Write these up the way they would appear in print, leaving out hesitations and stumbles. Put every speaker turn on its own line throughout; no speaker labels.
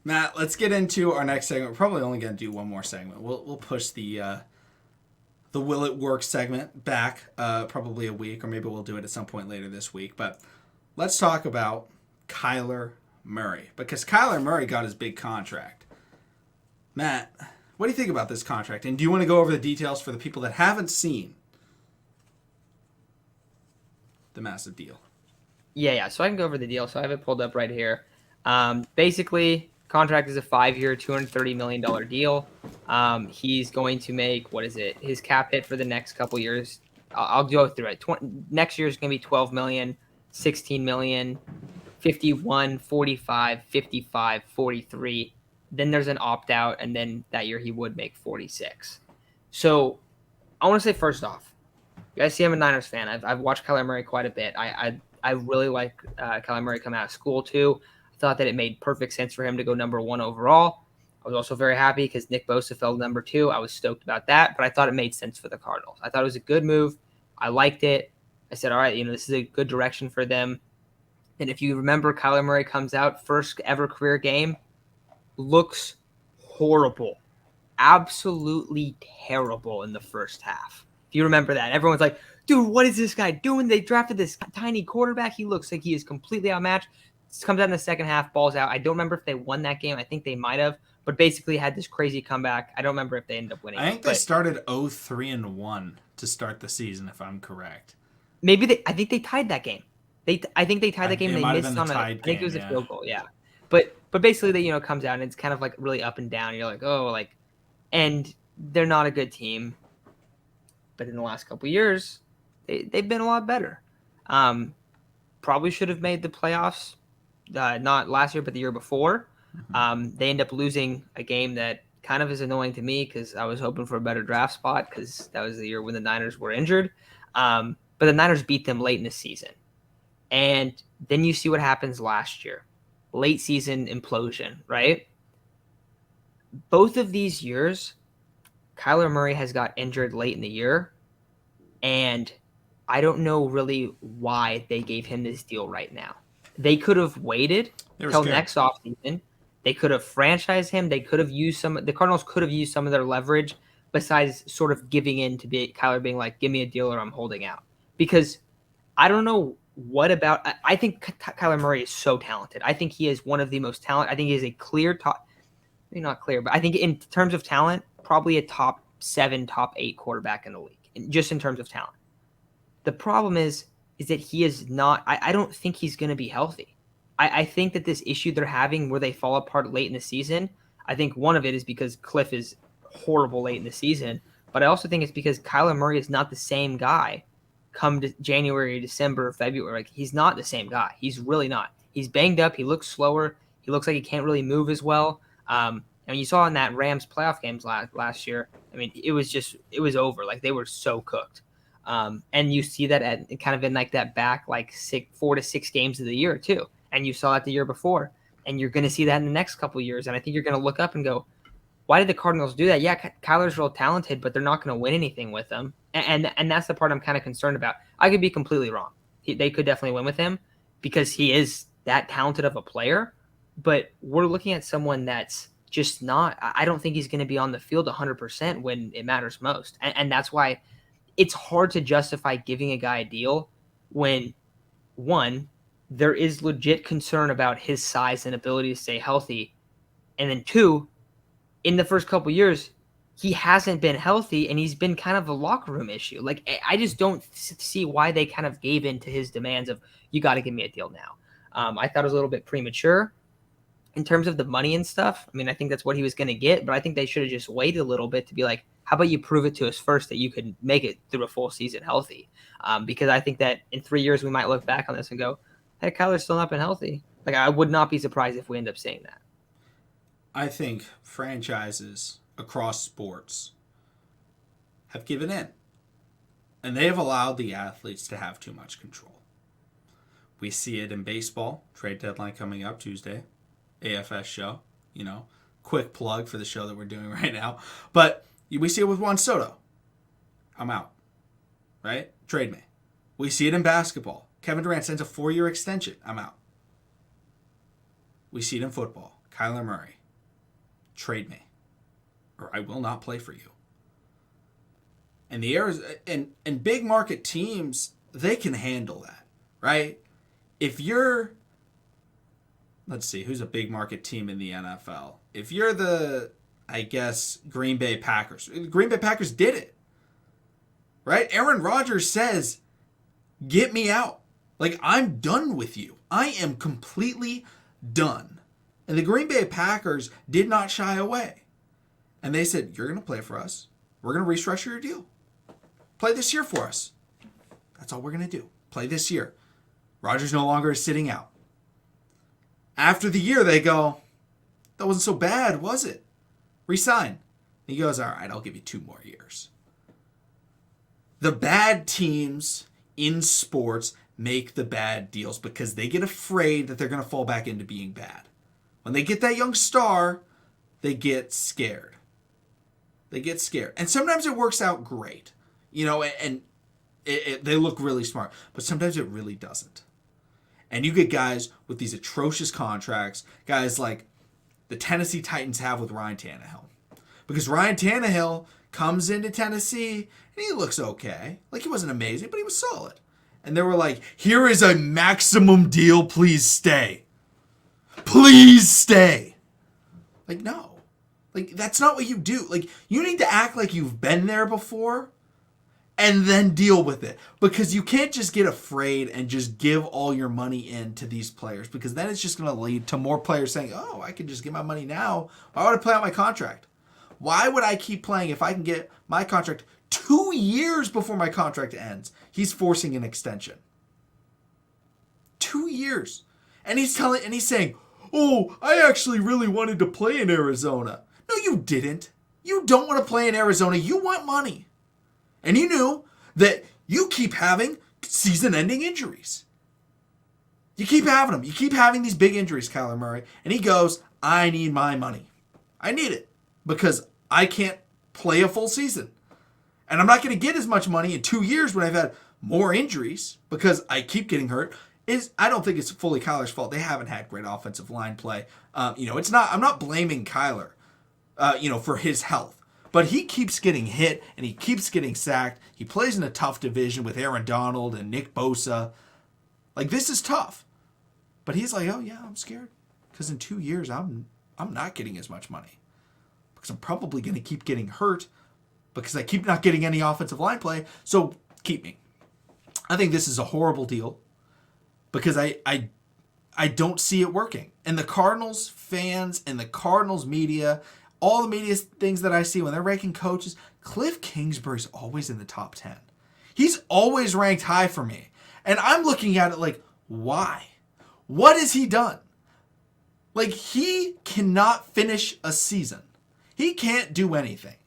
Matt, let's get into our next segment. We're probably only going to do one more segment. We'll push the Will It Work segment back probably a week, or maybe we'll do it at some point later this week. But let's talk about Kyler Murray, because Kyler Murray got his big contract. Matt, what do you think about this contract? And do you want to go over the details for the people that haven't seen the massive deal?
Yeah. So I can go over the deal. So I have it pulled up right here. Basically, contract is a 5-year, $230 million deal. He's going to make, what is it? His cap hit for the next couple years. I'll go through it. Next year is going to be 12 million, 16 million, 51, 45, 55, 43. Then there's an opt out, and then that year he would make 46. So I want to say first off, you guys see I'm a Niners fan. I've watched Kyler Murray quite a bit. I really like Kyler Murray coming out of school too. I thought that it made perfect sense for him to go number 1 overall. I was also very happy because Nick Bosa fell to number 2. I was stoked about that, but I thought it made sense for the Cardinals. I thought it was a good move. I liked it. I said, all right, this is a good direction for them. And if you remember, Kyler Murray comes out, first ever career game, looks horrible. Absolutely terrible in the first half. If you remember that, everyone's like, dude, what is this guy doing? They drafted this tiny quarterback. He looks like he is completely outmatched. Comes out in the second half, balls out. I don't remember if they won that game. I think they might have, but basically had this crazy comeback. I don't remember if they ended up winning.
I think they started 0-3-1 to start the season, if I'm correct.
I think they tied that game. I think they tied that game. They missed on I think it was a field goal. Yeah, but basically they comes out and it's kind of like really up and down. You're like, oh, like, and they're not a good team. But in the last couple of years, they've been a lot better. Probably should have made the playoffs. Not last year, but the year before. They end up losing a game that kind of is annoying to me because I was hoping for a better draft spot because that was the year when the Niners were injured. But the Niners beat them late in the season. And then you see what happens last year. Late season implosion, right? Both of these years, Kyler Murray has got injured late in the year. And I don't know really why they gave him this deal right now. They could have waited till next offseason. They could have franchised him. They could have used the Cardinals could have used some of their leverage besides sort of giving in to Kyler being like, give me a deal or I'm holding out. Because I don't know what about – I think Kyler Murray is so talented. I think he is one of the most talented – I think he is a clear top – maybe not clear, but I think in terms of talent, probably a top 7, top 8 quarterback in the league, just in terms of talent. The problem is that he is not – I don't think he's going to be healthy. I think that this issue they're having where they fall apart late in the season, I think one of it is because Cliff is horrible late in the season, but I also think it's because Kyler Murray is not the same guy come to January, December, February. Like, he's not the same guy. He's really not. He's banged up. He looks slower. He looks like he can't really move as well. And you saw in that Rams playoff games last year, I mean, it was over. Like, they were so cooked. And you see that at kind of in like that back like 4 to 6 games of the year too. And you saw that the year before, and you're going to see that in the next couple of years. And I think you're going to look up and go, why did the Cardinals do that? Yeah, Kyler's real talented, but they're not going to win anything with him. And that's the part I'm kind of concerned about. I could be completely wrong. They could definitely win with him because he is that talented of a player. But we're looking at someone that's just not – I don't think he's going to be on the field 100% when it matters most. And that's why it's hard to justify giving a guy a deal when, one – there is legit concern about his size and ability to stay healthy. And then 2, in the first couple years, he hasn't been healthy and he's been kind of a locker room issue. Like, I just don't see why they kind of gave in to his demands of, you got to give me a deal now. I thought it was a little bit premature in terms of the money and stuff. I mean, I think that's what he was going to get, but I think they should have just waited a little bit to be like, how about you prove it to us first that you could make it through a full season healthy? Because I think that in 3 years, we might look back on this and go, hey, Kyler's still not been healthy. Like, I would not be surprised if we end up seeing that.
I think franchises across sports have given in. And they have allowed the athletes to have too much control. We see it in baseball. Trade deadline coming up Tuesday. AFS show. Quick plug for the show that we're doing right now. But we see it with Juan Soto. I'm out. Right? Trade me. We see it in basketball. Kevin Durant sends a 4-year extension. I'm out. We see it in football. Kyler Murray. trade me, or I will not play for you. And the and big market teams, they can handle that, right? If you're, let's see, who's a big market team in the NFL? If you're the, I guess, Green Bay Packers. The Green Bay Packers did it, right? Aaron Rodgers says, get me out. Like, I'm done with you. I am completely done. And the Green Bay Packers did not shy away. And they said, you're going to play for us. We're going to restructure your deal. Play this year for us. That's all we're going to do. Play this year. Rodgers no longer is sitting out. After the year, they go, that wasn't so bad, was it? Resign. He goes, all right, I'll give you 2 more years. The bad teams in sports make the bad deals because they get afraid that they're going to fall back into being bad. When they get that young star, they get scared. They get scared. And sometimes it works out great, and they look really smart. But sometimes it really doesn't. And you get guys with these atrocious contracts, guys like the Tennessee Titans have with Ryan Tannehill. Because Ryan Tannehill comes into Tennessee and he looks okay. Like, he wasn't amazing, but he was solid. And they were like, here is a maximum deal, please stay. Please stay. Like, no. Like, that's not what you do. Like, you need to act like you've been there before and then deal with it. Because you can't just get afraid and just give all your money in to these players. Because then it's just going to lead to more players saying, oh, I can just get my money now. Why would I play out my contract? Why would I keep playing if I can get my contract 2 years before my contract ends? He's forcing an extension. 2 years. And he's saying, oh, I actually really wanted to play in Arizona. No, you didn't. You don't want to play in Arizona. You want money. And you knew that you keep having season-ending injuries. You keep having them. You keep having these big injuries, Kyler Murray. And he goes, I need my money. I need it because I can't play a full season. And I'm not going to get as much money in 2 years when I've had more injuries because I keep getting hurt. I don't think it's fully Kyler's fault. They haven't had great offensive line play. It's not. I'm not blaming Kyler, for his health. But he keeps getting hit and he keeps getting sacked. He plays in a tough division with Aaron Donald and Nick Bosa. Like, this is tough. But he's like, oh yeah, I'm scared because in 2 years I'm not getting as much money because I'm probably going to keep getting hurt because I keep not getting any offensive line play. So keep me. I think this is a horrible deal because I don't see it working. And the Cardinals fans and the Cardinals media, all the media things that I see when they're ranking coaches, Cliff Kingsbury's always in the top 10. He's always ranked high for me. And I'm looking at it like, why? What has he done? Like, he cannot finish a season. He can't do anything.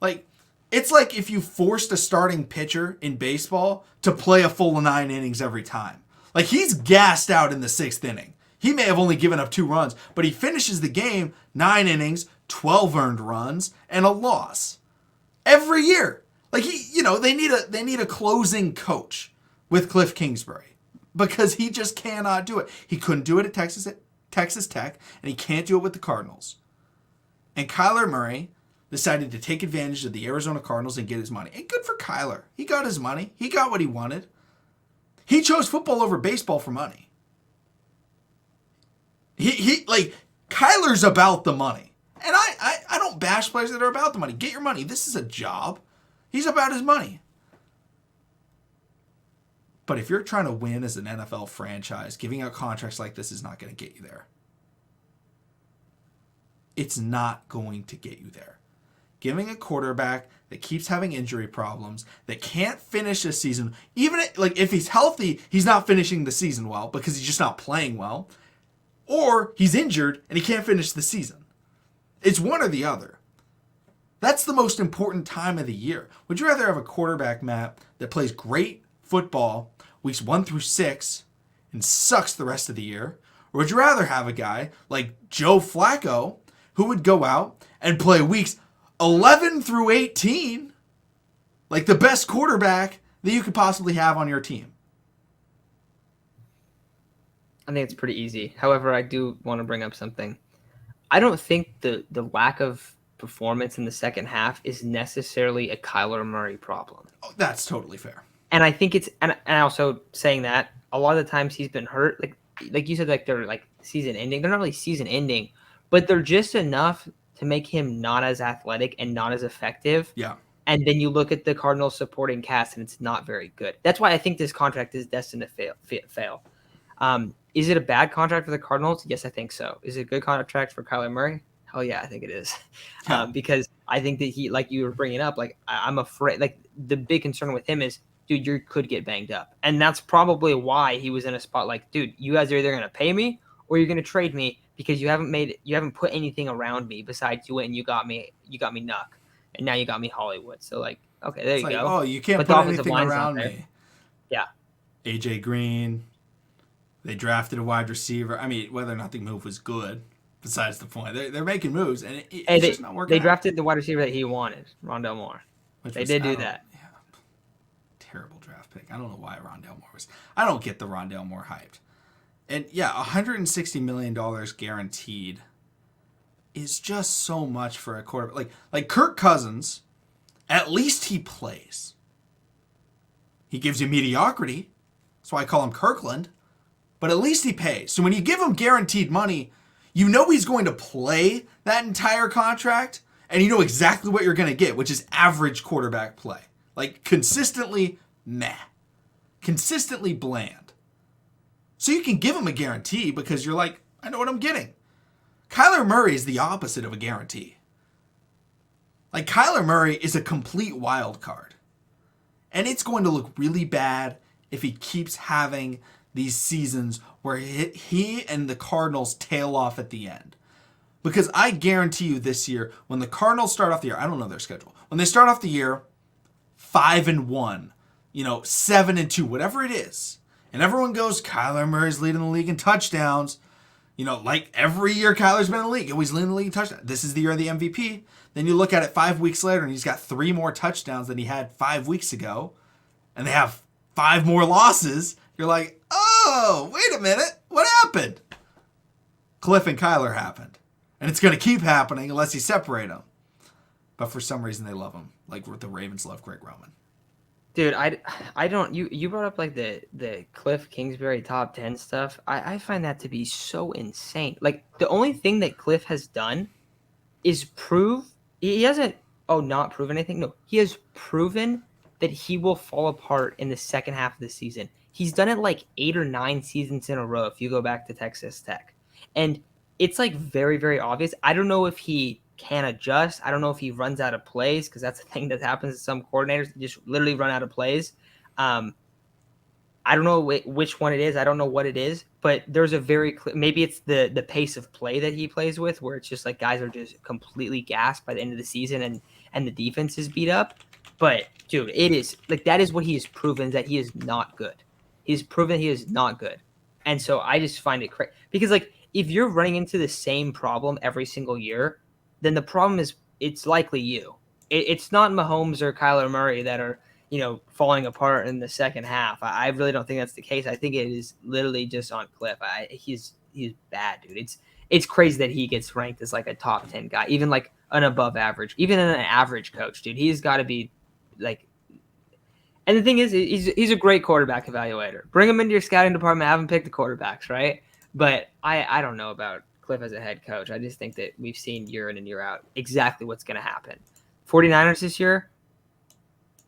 Like, it's like if you forced a starting pitcher in baseball to play a full 9 innings every time. Like, he's gassed out in the 6th inning. He may have only given up 2 runs, but he finishes the game 9 innings, 12 earned runs, and a loss. Every year. Like, they need a closing coach with Cliff Kingsbury because he just cannot do it. He couldn't do it at Texas Tech, and he can't do it with the Cardinals. And Kyler Murray decided to take advantage of the Arizona Cardinals and get his money. And good for Kyler. He got his money. He got what he wanted. He chose football over baseball for money. Kyler's about the money. And I don't bash players that are about the money. Get your money. This is a job. He's about his money. But if you're trying to win as an NFL franchise, giving out contracts like this is not going to get you there. It's not going to get you there. Giving a quarterback that keeps having injury problems, that can't finish a season, even if he's healthy, he's not finishing the season well because he's just not playing well, or he's injured and he can't finish the season. It's one or the other. That's the most important time of the year. Would you rather have a quarterback, Matt, that plays great football weeks 1 through 6 and sucks the rest of the year? Or would you rather have a guy like Joe Flacco who would go out and play weeks 11 through 18 like the best quarterback that you could possibly have on your team?
I think it's pretty easy. However, I do want to bring up something. I don't think the lack of performance in the second half is necessarily a Kyler Murray problem.
Oh, that's totally fair.
And I think it's and also saying that a lot of the times he's been hurt, like you said, like they're like season ending. They're not really season ending, but they're just enough to make him not as athletic and not as effective.
Yeah.
And then you look at the Cardinals supporting cast, and it's not very good. That's why I think this contract is destined to fail. Is it a bad contract for the Cardinals? Yes, I think so. Is it a good contract for Kyler Murray? Hell yeah, I think it is.
Yeah.
Because I think that he, like you were bringing up, like I'm afraid, like the big concern with him is, dude, you could get banged up. And that's probably why he was in a spot like, dude, you guys are either going to pay me or you're going to trade me because you haven't put anything around me besides you went and you got me Nuck. And now you got me Hollywood. So, like, okay, there you go.
Oh, you can't put anything around me.
Yeah.
AJ Green. They drafted a wide receiver. I mean, whether or not the move was good, besides the point. They're making moves, and it's just not working.
They drafted the wide receiver that he wanted, Rondale Moore. They did do that.
Yeah. Terrible draft pick. I don't know why Rondale Moore was. I don't get the Rondale Moore hyped. And yeah, $160 million guaranteed is just so much for a quarterback. Like Kirk Cousins, at least he plays. He gives you mediocrity. That's why I call him Kirkland. But at least he pays. So when you give him guaranteed money, you know he's going to play that entire contract, and you know exactly what you're going to get, which is average quarterback play. Like, consistently meh. Consistently bland. So you can give him a guarantee because you're like, I know what I'm getting. Kyler Murray is the opposite of a guarantee. Like, Kyler Murray is a complete wild card. And it's going to look really bad if he keeps having these seasons where he and the Cardinals tail off at the end. Because I guarantee you this year, when the Cardinals start off the year, I don't know their schedule. When they start off the year 5-1, 7-2, whatever it is, and everyone goes, Kyler Murray's leading the league in touchdowns. Like every year Kyler's been in the league, always leading the league in touchdowns. This is the year of the MVP. Then you look at it 5 weeks later, and he's got 3 more touchdowns than he had 5 weeks ago, and they have 5 more losses. You're like, oh, wait a minute. What happened? Cliff and Kyler happened. And it's going to keep happening unless you separate them. But for some reason, they love him. Like the Ravens love Greg Roman.
Dude, I don't. You brought up like the Cliff Kingsbury top 10 stuff. I find that to be so insane. Like, the only thing that Cliff has done is prove. He hasn't, not prove anything. No, he has proven that he will fall apart in the second half of the season. He's done it like 8 or 9 seasons in a row if you go back to Texas Tech. And it's like very, very obvious. I don't know if he can adjust. I don't know if he runs out of plays because that's a thing that happens to some coordinators. They just literally run out of plays. I don't know which one it is. I don't know what it is. But there's a very clear – maybe it's the pace of play that he plays with where it's just like guys are just completely gassed by the end of the season and the defense is beat up. But, dude, it is – like that is what he has proven, that he is not good. He's proven he is not good. And so I just find it crazy. Because, like, if you're running into the same problem every single year, then the problem is it's likely you. It's not Mahomes or Kyler Murray that are, falling apart in the second half. I really don't think that's the case. I think it is literally just on Cliff. He's bad, dude. It's crazy that he gets ranked as, like, a top 10 guy, even, like, an above average, even an average coach, dude. He's got to be, like – and the thing is, he's a great quarterback evaluator. Bring him into your scouting department, have him pick the quarterbacks, right? But I don't know about Cliff as a head coach. I just think that we've seen year in and year out exactly what's going to happen. 49ers this year,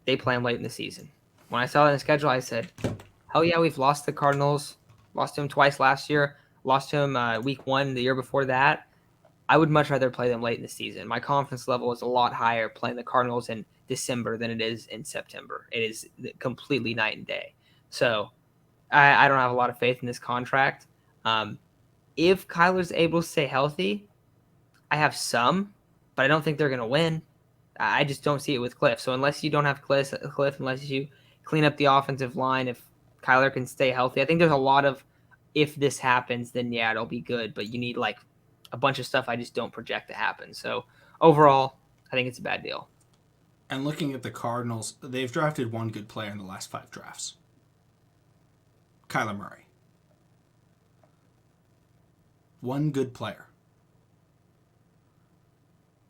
they play him late in the season. When I saw that in the schedule, I said, hell yeah, we've lost the Cardinals. Lost to him twice last year. Lost to him week 1 the year before that. I would much rather play them late in the season. My confidence level is a lot higher playing the Cardinals in December than it is in September. It is completely night and day. So I don't have a lot of faith in this contract. If Kyler's able to stay healthy, I have some, but I don't think they're going to win. I just don't see it with Cliff. So unless you don't have Cliff, unless you clean up the offensive line, if Kyler can stay healthy, I think there's a lot of if this happens, then yeah, it'll be good. But you need like a bunch of stuff I just don't project to happen. So overall, I think it's a bad deal.
And looking at the Cardinals, they've drafted one good player in the last 5 drafts. Kyler Murray. One good player.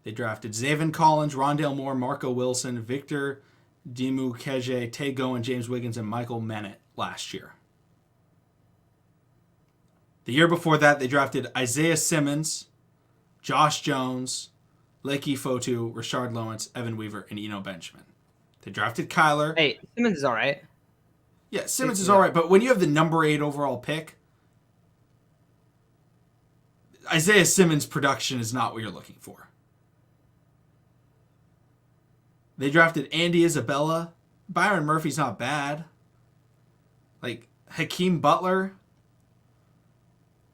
They drafted Zaven Collins, Rondale Moore, Marco Wilson, Victor Dimukeje, Tay Gowan, James Wiggins, and Michael Mennett last year. The year before that, they drafted Isaiah Simmons, Josh Jones, Leki Fotu, Rashard Lawrence, Evan Weaver, and Eno Benjamin. They drafted Kyler.
Hey, Simmons is all right.
Yeah, Simmons is all right, but when you have the number 8 overall pick, Isaiah Simmons' production is not what you're looking for. They drafted Andy Isabella. Byron Murphy's not bad. Like, Hakeem Butler.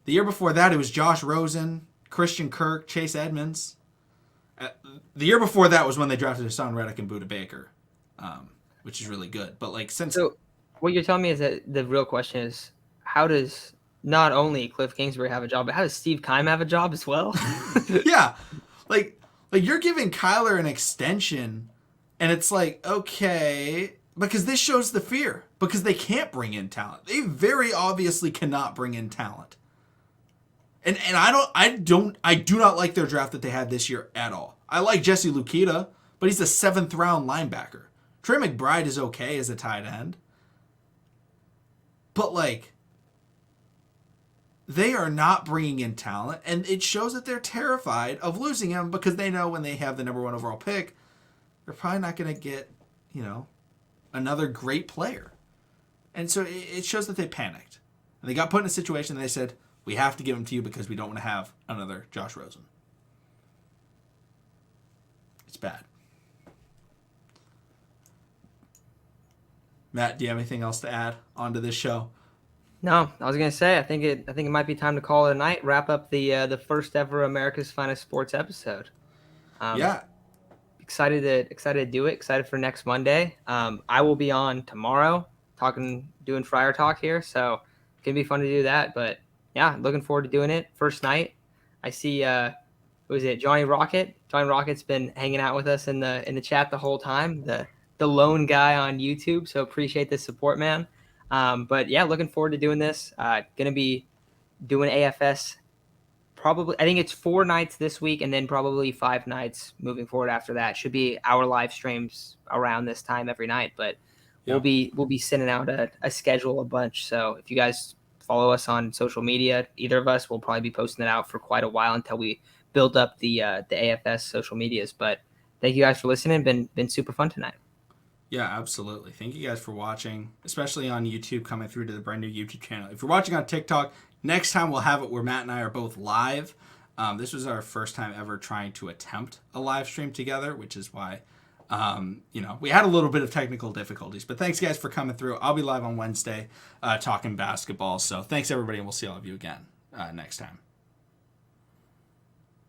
The year before that, it was Josh Rosen, Christian Kirk, Chase Edmonds. The year before that was when they drafted Hassan Reddick and Budda Baker, which is really good. But like since
what you're telling me is that the real question is, how does not only Cliff Kingsbury have a job, but how does Steve Keim have a job as well?
Yeah, like you're giving Kyler an extension, and it's like, okay, because this shows the fear, because they can't bring in talent. They very obviously cannot bring in talent. And I do not like their draft that they had this year at all. I like Jesse Lukita, but he's a 7th round linebacker. Trey McBride is okay as a tight end. But like, they are not bringing in talent, and it shows that they're terrified of losing him because they know when they have the number 1 overall pick, they're probably not going to get, another great player. And so it shows that they panicked. And they got put in a situation and they said, we have to give him to you because we don't want to have another Josh Rosen. It's bad. Matt, do you have anything else to add onto this show?
No, I was gonna say I think it might be time to call it a night. Wrap up the first ever America's Finest Sports episode.
Yeah.
Excited to do it. Excited for next Monday. I will be on tomorrow doing Friar Talk here, so it's gonna be fun to do that. But yeah, looking forward to doing it. First night. I see who is it? Johnny Rocket. Johnny Rocket's been hanging out with us in the chat the whole time. The lone guy on YouTube. So appreciate the support, man. But yeah, looking forward to doing this. Gonna be doing AFS probably, I think it's 4 nights this week and then probably 5 nights moving forward after that. Should be our live streams around this time every night, but we'll be sending out a schedule a bunch. So if you guys follow us on social media, either of us will probably be posting it out for quite a while until we build up the AFS social medias. But thank you guys for listening. Been super fun tonight.
Yeah, absolutely. Thank you guys for watching, especially on YouTube, coming through to the brand new YouTube channel. If you're watching on TikTok, next time we'll have it where Matt and I are both live. This was our first time ever trying to attempt a live stream together, which is why, we had a little bit of technical difficulties. But thanks, guys, for coming through. I'll be live on Wednesday talking basketball. So thanks, everybody, and we'll see all of you again next time.